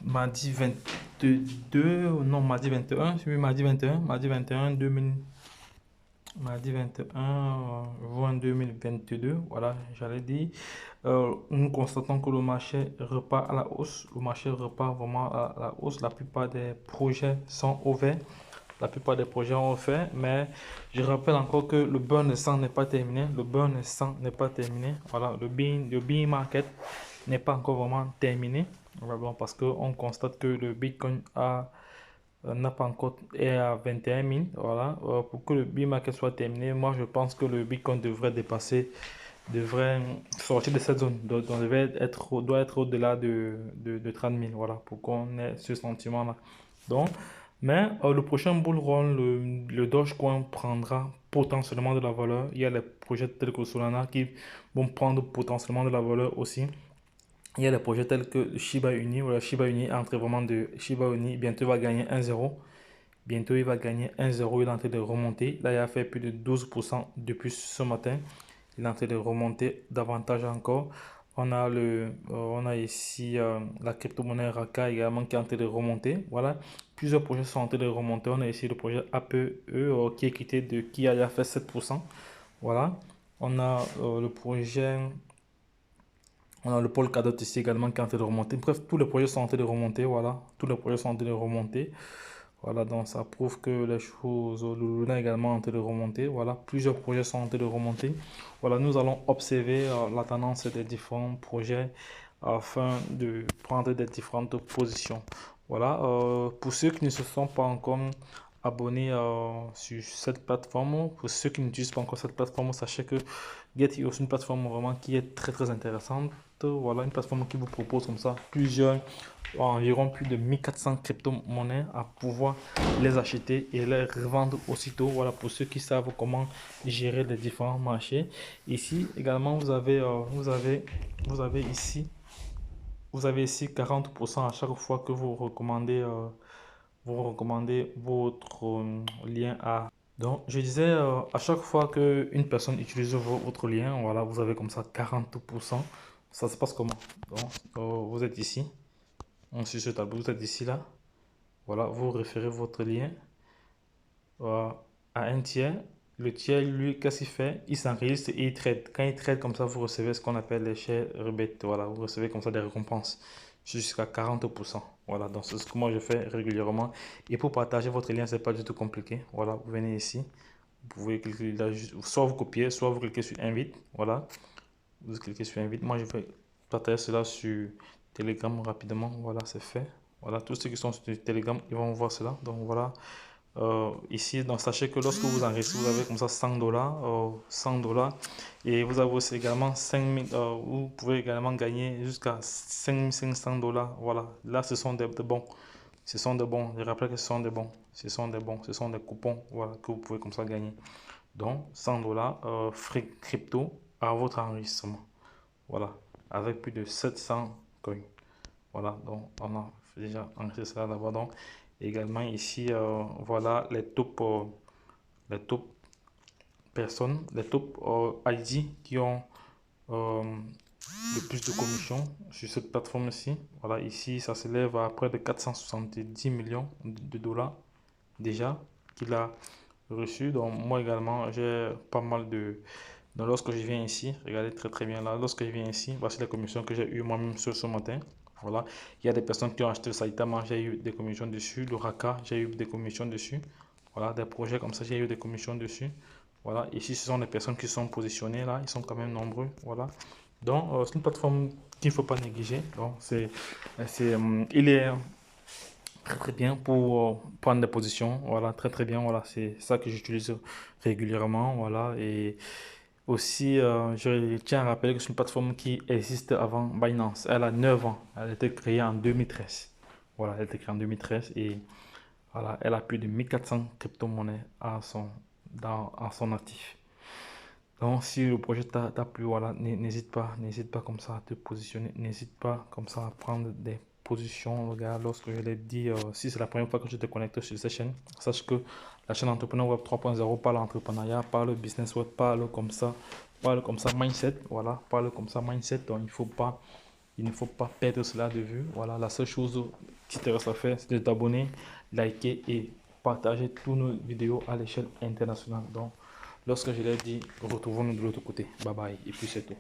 Mardi 22, non, mardi 21, oui, mardi 21, 2000, mardi 21 juin 2022, voilà, j'allais dire, nous constatons que le marché repart à la hausse, le marché repart vraiment à la hausse, la plupart des projets sont ouverts, la plupart des projets ont fait, mais je rappelle encore que le burn 100 n'est pas terminé, le burn 100 n'est pas terminé, voilà, le bear market n'est pas encore vraiment terminé. Voilà, bon, parce qu'on constate que le Bitcoin n'a pas encore est à 21 000. Voilà. Pour que le bear market soit terminé, moi je pense que le Bitcoin devrait dépasser, devrait sortir de cette zone. Donc, on doit être au-delà de 30 000. Voilà, pour qu'on ait ce sentiment-là. Donc, mais le prochain bull run, le Dogecoin prendra potentiellement de la valeur. Il y a les projets tels que Solana qui vont prendre potentiellement de la valeur aussi. Il y a des projets tels que Shiba Inu. Voilà, Shiba Inu est en train vraiment de Shiba Inu. Bientôt, il va gagner 1,0. Bientôt, il va gagner 1,0. Il est en train de remonter. Là, il a fait plus de 12% depuis ce matin. Il est en train de remonter davantage encore. On a ici la crypto-monnaie Raka également qui est en train de remonter. Voilà, plusieurs projets sont en train de remonter. On a ici le projet APE qui est quitté qui a fait 7%. Voilà, on a le projet. On a le pôle Polkadot ici également qui est en train de remonter. Bref, tous les projets sont en train de remonter. Voilà, tous les projets sont en train de remonter. Voilà, donc ça prouve que les choses. Le Luna également en train de remonter. Voilà, plusieurs projets sont en train de remonter. Voilà, nous allons observer la tendance des différents projets afin de prendre des différentes positions. Voilà, pour ceux qui ne se sont pas encore abonnés sur cette plateforme, pour ceux qui n'utilisent pas encore cette plateforme, sachez que Get est aussi une plateforme vraiment qui est très très intéressante. Voilà, une plateforme qui vous propose comme ça environ plus de 1400 crypto-monnaies à pouvoir les acheter et les revendre aussitôt. Voilà, pour ceux qui savent comment gérer les différents marchés. Ici également, vous avez ici 40% à chaque fois que vous recommandez votre lien à. Donc, je disais, à chaque fois qu'une personne utilise votre lien, voilà, vous avez comme ça 40%. Ça se passe comment? Donc, vous êtes ici, sur ce tableau, vous êtes ici, là. Voilà, vous référez votre lien euh, à un tiers. Le tiers, lui, qu'est-ce qu'il fait? Il s'enregistre et il trade. Quand il trade comme ça, vous recevez ce qu'on appelle les shares rebates. Voilà, vous recevez comme ça des récompenses jusqu'à 40%. Voilà, donc c'est ce que moi je fais régulièrement. Et pour partager votre lien, c'est pas du tout compliqué. Voilà, vous venez ici. Vous pouvez cliquer là, soit vous copiez, soit vous cliquez sur invite. Voilà, vous cliquez sur invite. Moi, je vais partager cela sur Telegram rapidement. Voilà, c'est fait. Voilà, tous ceux qui sont sur Telegram, ils vont voir cela. Donc voilà, ici, donc sachez que lorsque vous enregistrez, vous avez comme ça 100 dollars, 100 dollars, et vous avez aussi également 5000, vous pouvez également gagner jusqu'à 5500 dollars. Voilà, là ce sont des bons, ce sont des bons. Je rappelle que ce sont des bons, ce sont des bons, ce sont des coupons, voilà, que vous pouvez comme ça gagner. Donc 100 dollars frais crypto à votre enregistrement. Voilà, avec plus de 700 coins. Voilà, donc on a déjà enregistré cela d'abord. Donc également ici, voilà les top personnes, les top ID qui ont euh, le plus de commissions sur cette plateforme-ci. Voilà, ici, ça s'élève à près de 470 millions de dollars déjà qu'il a reçu. Donc moi également, j'ai pas mal de. Donc lorsque je viens ici, regardez très très bien là, lorsque je viens ici, voici les commissions que j'ai eues moi-même ce matin. Voilà, il y a des personnes qui ont acheté le Saitama, j'ai eu des commissions dessus. Le Raka, j'ai eu des commissions dessus. Voilà, des projets comme ça, j'ai eu des commissions dessus. Voilà, ici, ce sont des personnes qui sont positionnées là, ils sont quand même nombreux. Voilà, donc c'est une plateforme qu'il ne faut pas négliger. Donc, il est très très bien pour prendre des positions. Voilà, très très bien. Voilà, c'est ça que j'utilise régulièrement. Voilà, et aussi, je tiens à rappeler que c'est une plateforme qui existe avant Binance. Elle a 9 ans. Elle a été créée en 2013. Voilà, elle a été créée en 2013 et voilà, elle a plus de 1400 crypto-monnaies à son actif. Donc, si le projet t'a plu, voilà, n'hésite pas comme ça à te positionner, n'hésite pas comme ça à prendre des positions. Regarde, lorsque je l'ai dit, si c'est la première fois que je te connecte sur cette chaîne, sache que la chaîne Entrepreneur Web 3.0 parle entrepreneuriat, parle business web, parle comme ça mindset, voilà, parle comme ça mindset. Donc, il faut pas Il ne faut pas perdre cela de vue. Voilà, la seule chose qui te reste à faire, c'est de t'abonner, liker et partager toutes nos vidéos à l'échelle internationale. Donc, lorsque je l'ai dit, retrouvons-nous de l'autre côté. Bye bye. Et puis c'est tout.